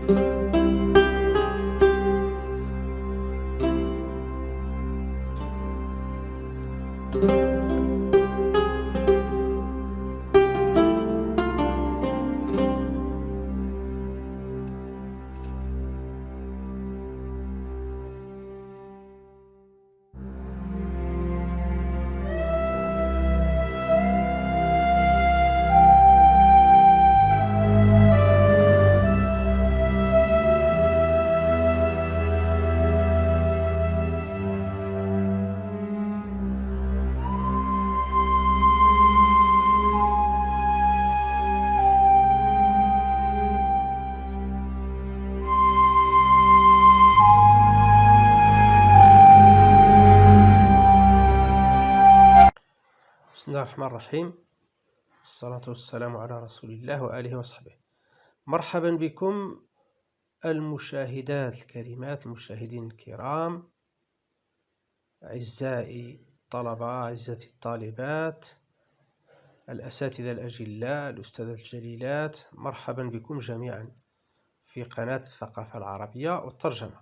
بسم الله الرحمن الرحيم. الصلاة والسلام على رسول الله وآله وصحبه. مرحبا بكم المشاهدات الكريمات، المشاهدين الكرام، أعزائي الطلبة، أعزائي الطالبات، الأساتذة الأجلاء، الأستاذات الجليلات، مرحبا بكم جميعا في قناة الثقافة العربية والترجمة.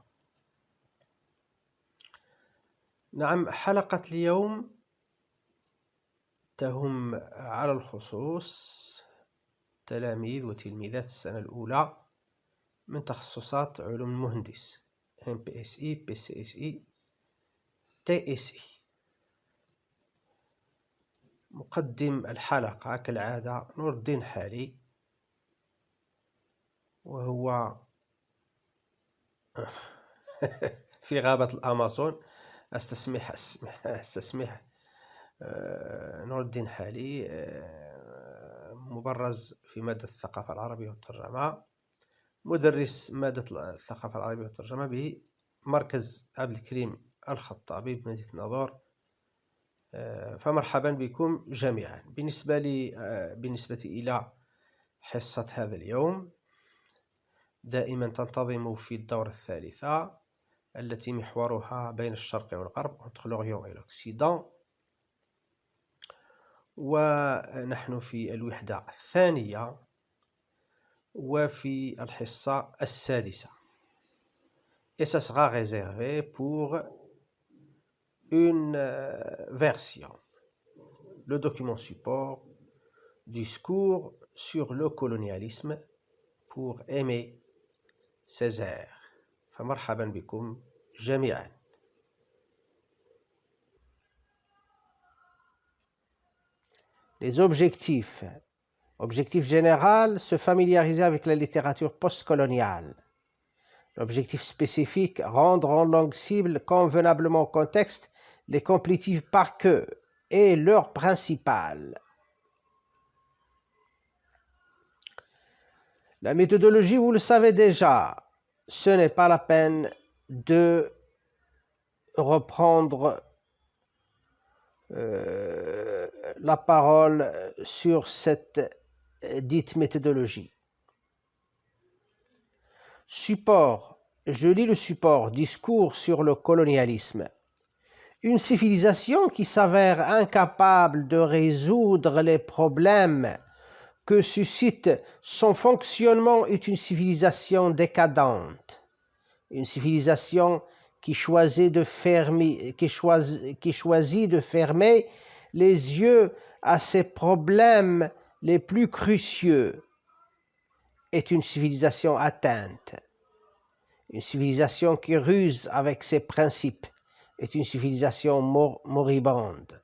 نعم، حلقة اليوم تهم على الخصوص تلاميذ وتلميذات السنة الأولى من تخصصات علوم المهندس MPSI PCSI TSI. مقدم الحلقة كالعادة نور الدين حالي، وهو في غابة الأمازون. استسمح نور الدين حالي، مبرز في مادة الثقافة العربية والترجمة، مدرس مادة الثقافة العربية والترجمة بمركز عبد الكريم الخطابي بمدينة ناظور. فمرحبا بكم جميعا. بالنسبة إلى حصة هذا اليوم، دائما تنتظم في الدورة الثالثة التي محورها بين الشرق والغرب entre l'Orient et l'Occident، ونحن في الوحدة الثانية وفي الحصة السادسة. Et ça sera réservé pour une version, le document support, discours sur le colonialisme pour Aimé Césaire. فمرحبا بكم جميعا. Les objectifs. Objectif général, se familiariser avec la littérature postcoloniale. L'objectif spécifique, rendre en langue cible convenablement au contexte les complétifs par que et leur principal. La méthodologie, vous le savez déjà, ce n'est pas la peine de reprendre la parole sur cette dite méthodologie. Support, je lis le support, discours sur le colonialisme. Une civilisation qui s'avère incapable de résoudre les problèmes que suscite son fonctionnement est une civilisation décadente. Une civilisation qui choisit de fermer les yeux à ses problèmes les plus cruciaux est une civilisation atteinte. Une civilisation qui ruse avec ses principes est une civilisation moribonde.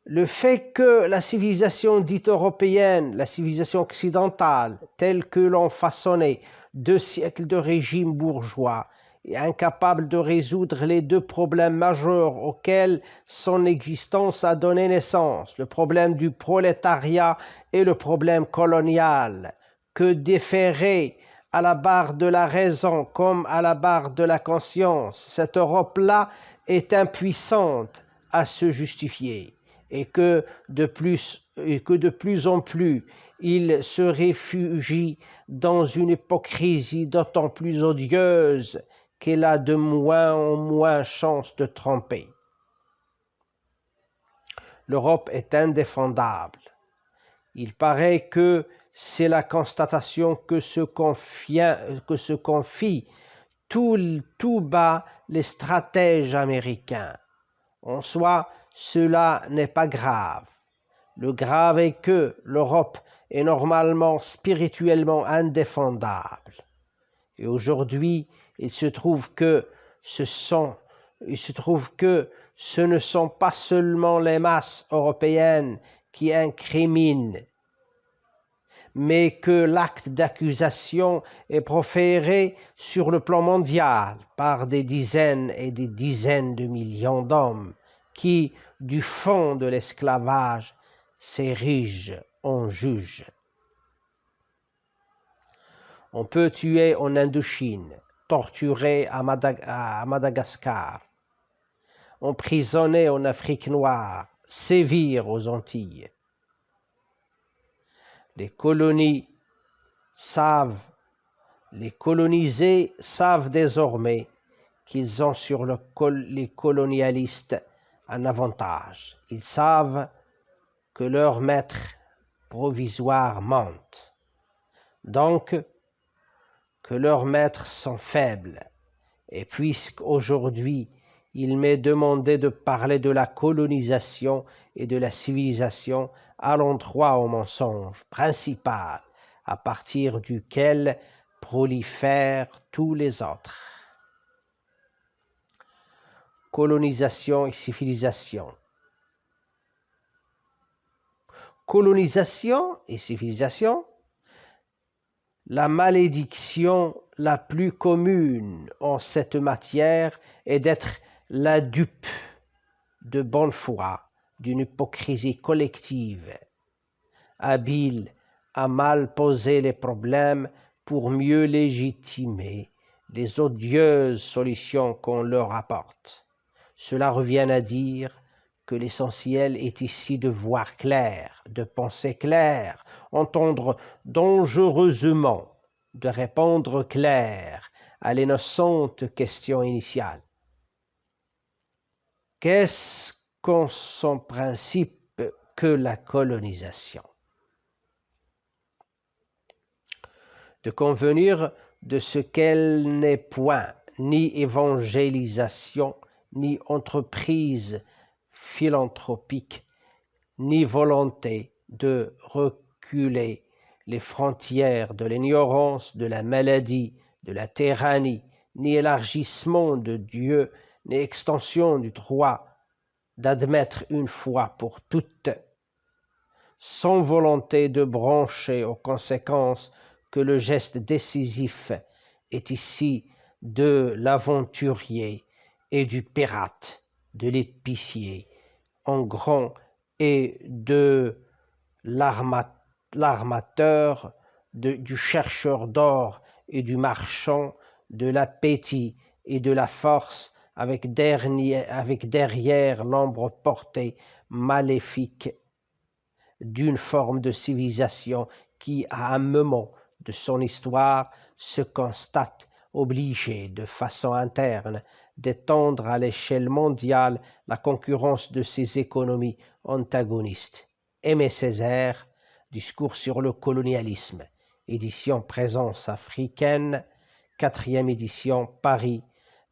Le fait que la civilisation dite européenne, la civilisation occidentale, telle que l'ont façonné 2 siècles de régime bourgeois, est incapable de résoudre les 2 problèmes majeurs auxquels son existence a donné naissance, le problème du prolétariat et le problème colonial, que déférer à la barre de la raison comme à la barre de la conscience, cette Europe-là est impuissante à se justifier. Et que de plus en plus il se réfugie dans une hypocrisie d'autant plus odieuse qu'elle a de moins en moins chance de tromper. L'Europe est indéfendable. Il paraît que c'est la constatation que se confient tout bas les stratèges américains. En soi, cela n'est pas grave. Le grave est que l'Europe est normalement spirituellement indéfendable. Et aujourd'hui, il se trouve que ce ne sont pas seulement les masses européennes qui incriminent, mais que l'acte d'accusation est proféré sur le plan mondial par des dizaines et des dizaines de millions d'hommes qui, du fond de l'esclavage, s'érigent en juges. On peut tuer en Indochine, torturer à Madagascar, emprisonner en Afrique noire, sévir aux Antilles. Les colonisés savent désormais qu'ils ont sur les colonialistes un avantage. Ils savent que leur maître provisoire mente. Donc, que leurs maîtres sont faibles. Et puisqu'aujourd'hui, il m'est demandé de parler de la colonisation et de la civilisation, allons droit au mensonge principal, à partir duquel prolifèrent tous les autres. Colonisation et civilisation. Colonisation et civilisation, la malédiction la plus commune en cette matière est d'être la dupe de bonne foi d'une hypocrisie collective, habile à mal poser les problèmes pour mieux légitimer les odieuses solutions qu'on leur apporte. Cela revient à dire que l'essentiel est ici de voir clair, de penser clair, entendre dangereusement, de répondre clair à l'innocente question initiale. Qu'est-ce qu'en son principe que la colonisation? De convenir de ce qu'elle n'est point ni évangélisation, ni entreprise philanthropique, ni volonté de reculer les frontières de l'ignorance, de la maladie, de la tyrannie, ni élargissement de Dieu, ni extension du droit d'admettre une fois pour toutes, sans volonté de brancher aux conséquences que le geste décisif est ici de l'aventurier et du pirate, de l'épicier en grand et de l'armateur, du chercheur d'or et du marchand, de l'appétit et de la force, avec derrière l'ombre portée maléfique d'une forme de civilisation qui, à un moment de son histoire, se constate obligée de façon interne d'étendre à l'échelle mondiale la concurrence de ses économies antagonistes. Aimé Césaire, Discours sur le colonialisme, édition Présence africaine, 4e édition, Paris,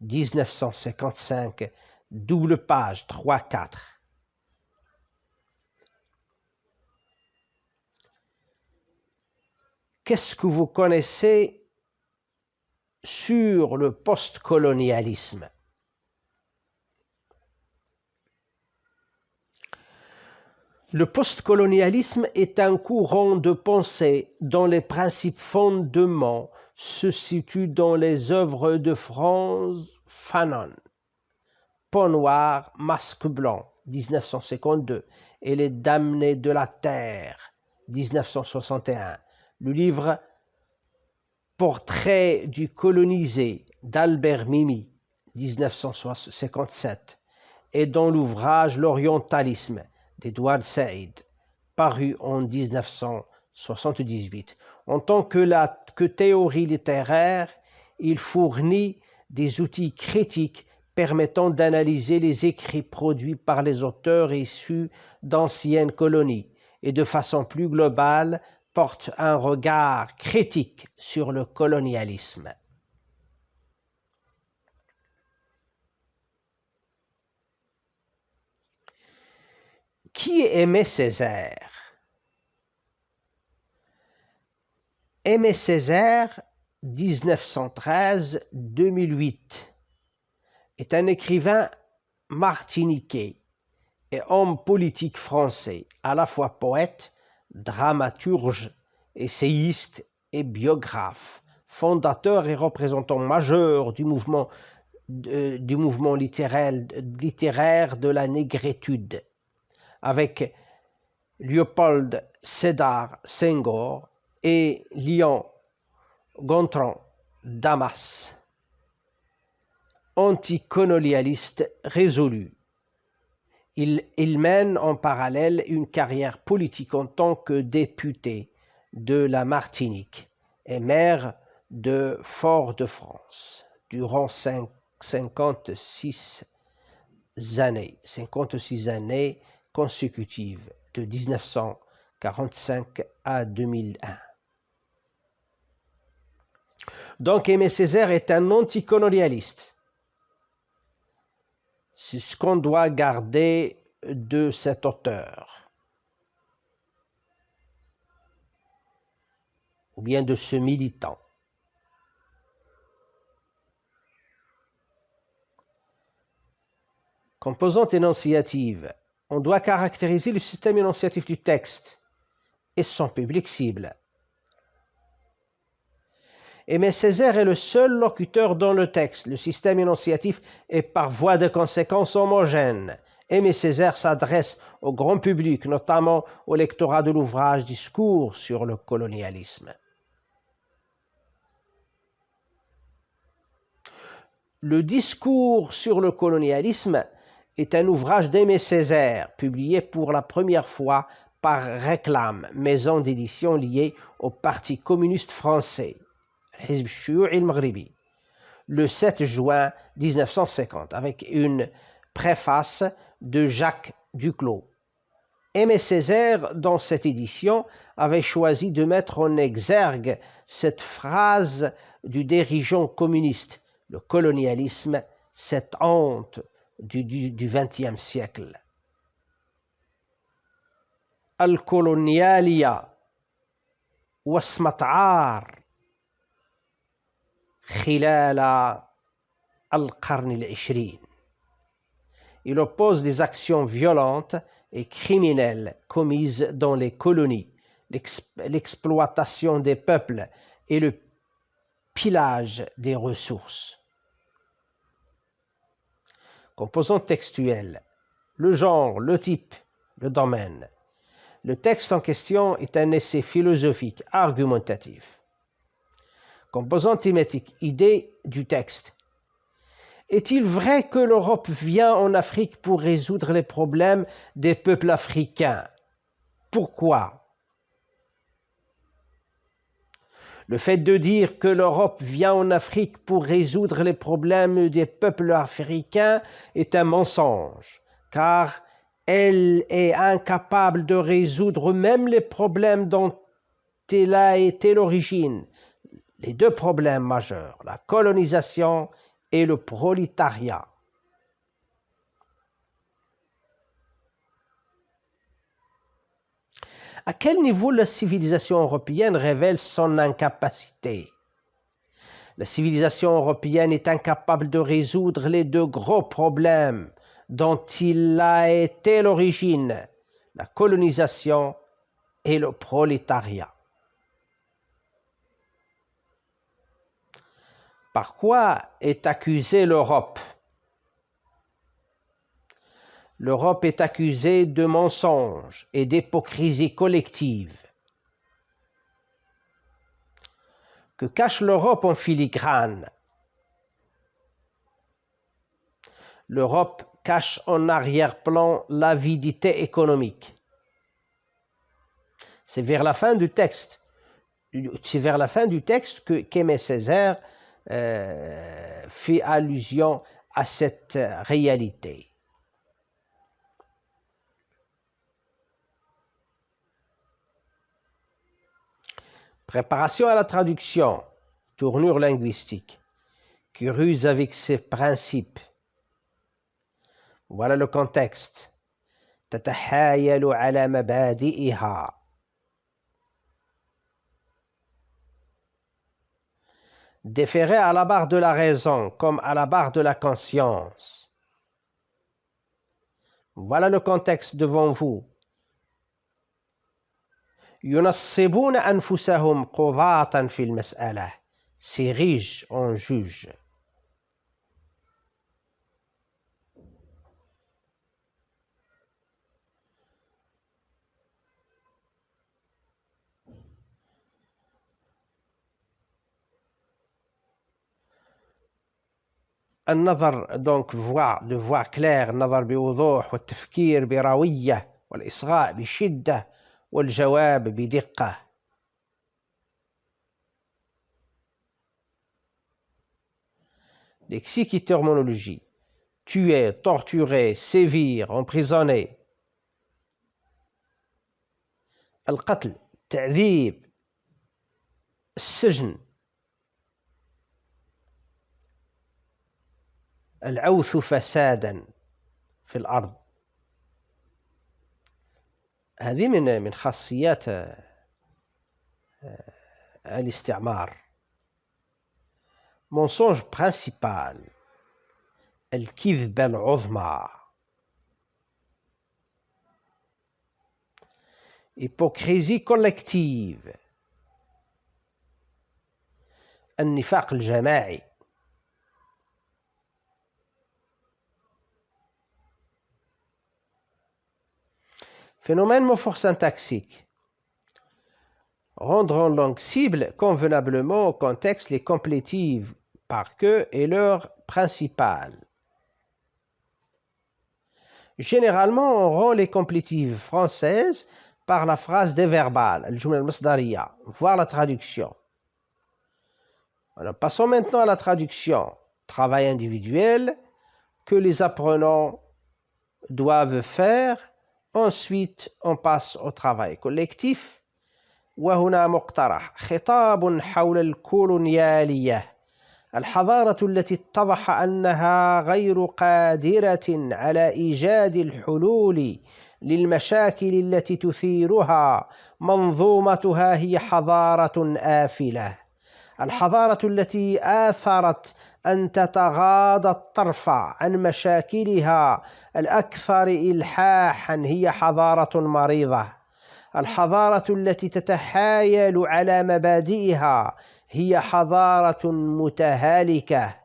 1955, double page 3-4. Qu'est-ce que vous connaissez sur le postcolonialisme? Le postcolonialisme est un courant de pensée dont les principes fondements se situent dans les œuvres de Frantz Fanon, Peau noire, masque blanc, 1952, et Les damnés de la terre, 1961. Le livre Portrait du colonisé d'Albert Memmi, 1957, et dans l'ouvrage L'orientalisme d'Edward Said, paru en 1978. En tant que théorie littéraire, il fournit des outils critiques permettant d'analyser les écrits produits par les auteurs issus d'anciennes colonies et de façon plus globale porte un regard critique sur le colonialisme. Qui est Aimé Césaire? Aimé Césaire, 1913-2008, est un écrivain martiniquais et homme politique français, à la fois poète, dramaturge, essayiste et biographe, fondateur et représentant majeur du mouvement littéraire de la négritude, avec Léopold Sédar Senghor et Léon Gontran Damas. Anticolonialiste résolu, il mène en parallèle une carrière politique en tant que député de la Martinique et maire de Fort-de-France durant 56 années consécutives de 1945 à 2001. Donc Aimé Césaire est un anticolonialiste. C'est ce qu'on doit garder de cet auteur, ou bien de ce militant. Composante énonciative, on doit caractériser le système énonciatif du texte et son public cible. Aimé Césaire est le seul locuteur dans le texte. Le système énonciatif est par voie de conséquence homogène. Aimé Césaire s'adresse au grand public, notamment au lectorat de l'ouvrage Discours sur le colonialisme. Le Discours sur le colonialisme est un ouvrage d'Aimé Césaire, publié pour la première fois par Réclame, maison d'édition liée au Parti communiste français, le 7 juin 1950, avec une préface de Jacques Duclos. Aimé Césaire, dans cette édition, avait choisi de mettre en exergue cette phrase du dirigeant communiste: le colonialisme, cette honte du XXe siècle. Al-kolonialia wasmat aar خلال القرن العشرين. Il oppose les actions violentes et criminelles commises dans les colonies, l'exploitation des peuples et le pillage des ressources. Composante textuelle, le genre, le type, le domaine. Le texte en question est un essai philosophique argumentatif. Composante thématique, idée du texte. Est-il vrai que l'Europe vient en Afrique pour résoudre les problèmes des peuples africains? Pourquoi? Le fait de dire que l'Europe vient en Afrique pour résoudre les problèmes des peuples africains est un mensonge, car elle est incapable de résoudre même les problèmes dont elle a été l'origine. Les deux problèmes majeurs, la colonisation et le prolétariat. À quel niveau la civilisation européenne révèle son incapacité? La civilisation européenne est incapable de résoudre les deux gros problèmes dont il a été l'origine, la colonisation et le prolétariat. Par quoi est accusée l'Europe? L'Europe est accusée de mensonges et d'hypocrisie collective. Que cache l'Europe en filigrane? L'Europe cache en arrière-plan l'avidité économique. C'est vers la fin du texte qu'Aimé Césaire fait allusion à cette réalité. Préparation à la traduction, tournure linguistique, qui ruse avec ses principes. Voilà le contexte. تتحايل على مبادئها. Déférer à la barre de la raison comme à la barre de la conscience. Voilà le contexte devant vous. ينصبون أنفسهم قضاة في المسألة. S'érigent en juge. النظر donc de voir clair. النظر بوضوح والتفكير بروية والإصغاء بشدة والجواب بدقة. Lexique et terminologie. Tuer, torturer, sévir, emprisonner. القتل, تعذيب, السجن. العوث فسادا في الأرض. هذه من خاصيات الاستعمار. mensonge principal, الكذبة العظمى. hypocrisie collective, النفاق الجماعي. Phénomène morphosyntaxique. Rendre en langue cible convenablement au contexte les complétives par que et leur principale. Généralement, on rend les complétives françaises par la phrase déverbale, الجملة المصدرية, voire la traduction. Alors, passons maintenant à la traduction. Travail individuel que les apprenants doivent faire. Ensuite, on passe au travail collectif. وهنا مقترح خطاب حول الكولونيالية، الحضارة التي اتضح أنها غير قادرة على إيجاد الحلول للمشاكل التي تثيرها منظومتها هي حضارة آفلة. الحضارة التي آثرت أن تتغاضى الطرف عن مشاكلها الأكثر إلحاحا هي حضارة مريضة. الحضارة التي تتحايل على مبادئها هي حضارة متهالكة.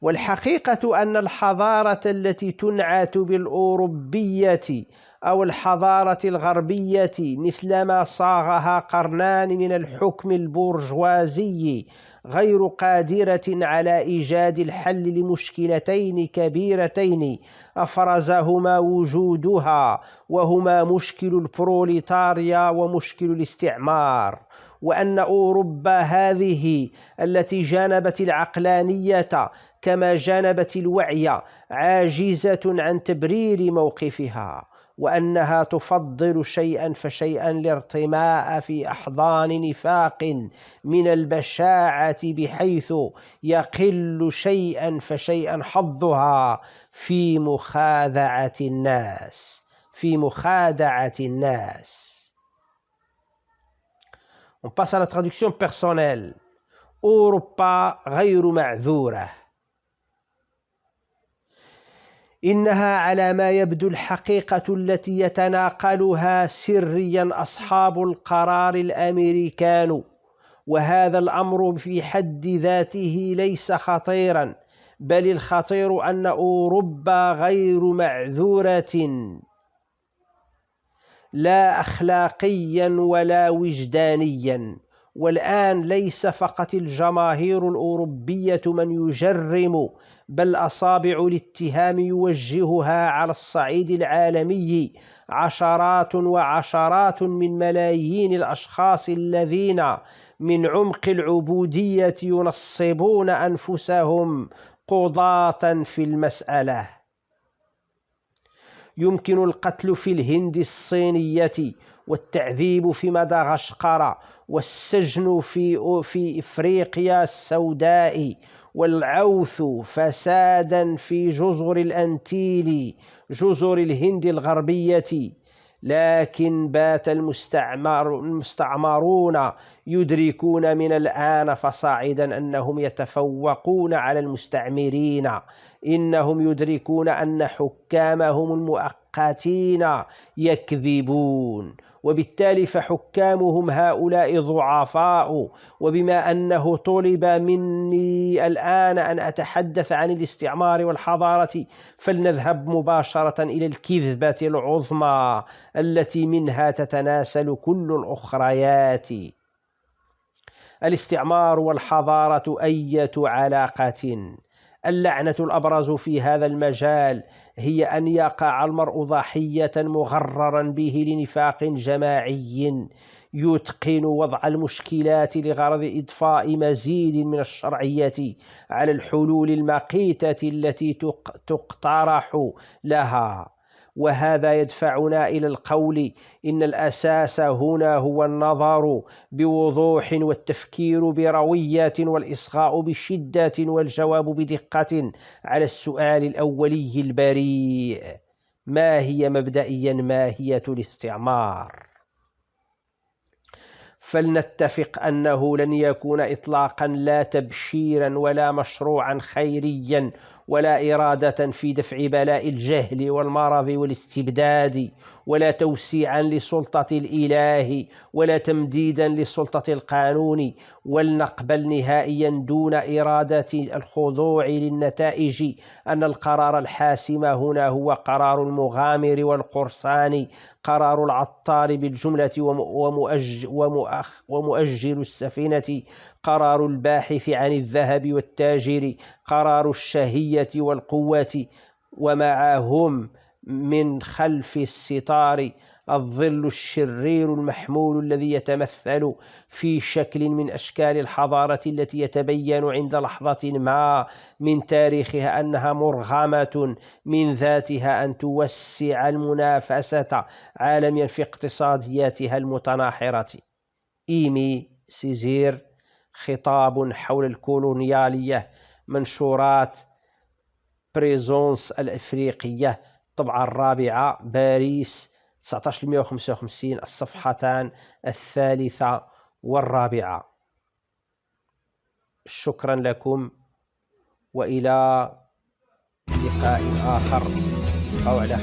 والحقيقة أن الحضارة التي تنعت بالأوروبية أو الحضارة الغربية مثلما صاغها قرنان من الحكم البورژوازي غير قادرة على إيجاد الحل لمشكلتين كبيرتين أفرزهما وجودها، وهما مشكل البروليتاريا ومشكل الاستعمار. وأن أوروبا هذه التي جانبت العقلانية كما جانبت الوعي عاجزة عن تبرير موقفها، وأنها تفضل شيئا فشيئا الارتماء في أحضان نفاق من البشاعة بحيث يقل شيئا فشيئا حظها في مخادعة الناس. On passe à la traduction personnelle. أوروبا غير معذورة. إنها على ما يبدو الحقيقة التي يتناقلها سريا أصحاب القرار الأمريكان، وهذا الأمر في حد ذاته ليس خطيرا، بل الخطير أن أوروبا غير معذورة لا أخلاقيا ولا وجدانيا. والآن ليس فقط الجماهير الأوروبية من يجرم، بل أصابع الاتهام يوجهها على الصعيد العالمي عشرات وعشرات من ملايين الأشخاص الذين من عمق العبودية ينصبون أنفسهم قضاة في المسألة. يمكن القتل في الهند الصينية والتعذيب في مدغشقر، والسجن في إفريقيا السوداء، والعوث فسادا في جزر الأنتيل، جزر الهند الغربية. لكن بات المستعمرون يدركون من الآن فصاعدا أنهم يتفوقون على المستعمرين. إنهم يدركون أن حكامهم المؤقتين يكذبون، وبالتالي فحكامهم هؤلاء ضعفاء. وبما أنه طلب مني الآن أن أتحدث عن الاستعمار والحضارة، فلنذهب مباشرة إلى الكذبة العظمى التي منها تتناسل كل الأخريات. الاستعمار والحضارة أية علاقة. اللعنة الأبرز في هذا المجال هي أن يقع المرء ضحية مغررا به لنفاق جماعي يتقن وضع المشكلات لغرض إضفاء مزيد من الشرعية على الحلول المقيتة التي تقترح لها. وهذا يدفعنا إلى القول إن الأساس هنا هو النظر بوضوح والتفكير بروية والإصغاء بشدة والجواب بدقة على السؤال الأولي البريء: ما هي مبدئيا ماهية الاستعمار؟ فلنتفق أنه لن يكون إطلاقا لا تبشيرا ولا مشروعا خيريا ولا إرادة في دفع بلاء الجهل والمرض والاستبداد، ولا توسيعا لسلطة الإله ولا تمديدا لسلطة القانون. ولنقبل نهائيا دون إرادة الخضوع للنتائج أن القرار الحاسم هنا هو قرار المغامر والقرصان، قرار العطار بالجملة ومؤجر السفينة، قرار الباحث عن الذهب والتاجر، قرار الشهية والقوة. ومعهم من خلف الستار الظل الشرير المحمول الذي يتمثل في شكل من أشكال الحضارة التي يتبين عند لحظة ما من تاريخها أنها مرغمة من ذاتها أن توسع المنافسة عالميا في اقتصادياتها المتناحرة. إيمي سيزير، خطاب حول الكولونيالية، منشورات بريزونس الإفريقية، الطبعة الرابعة، باريس، 1955، الصفحتان 3 و4. شكرا لكم، وإلى لقاء آخر. أو على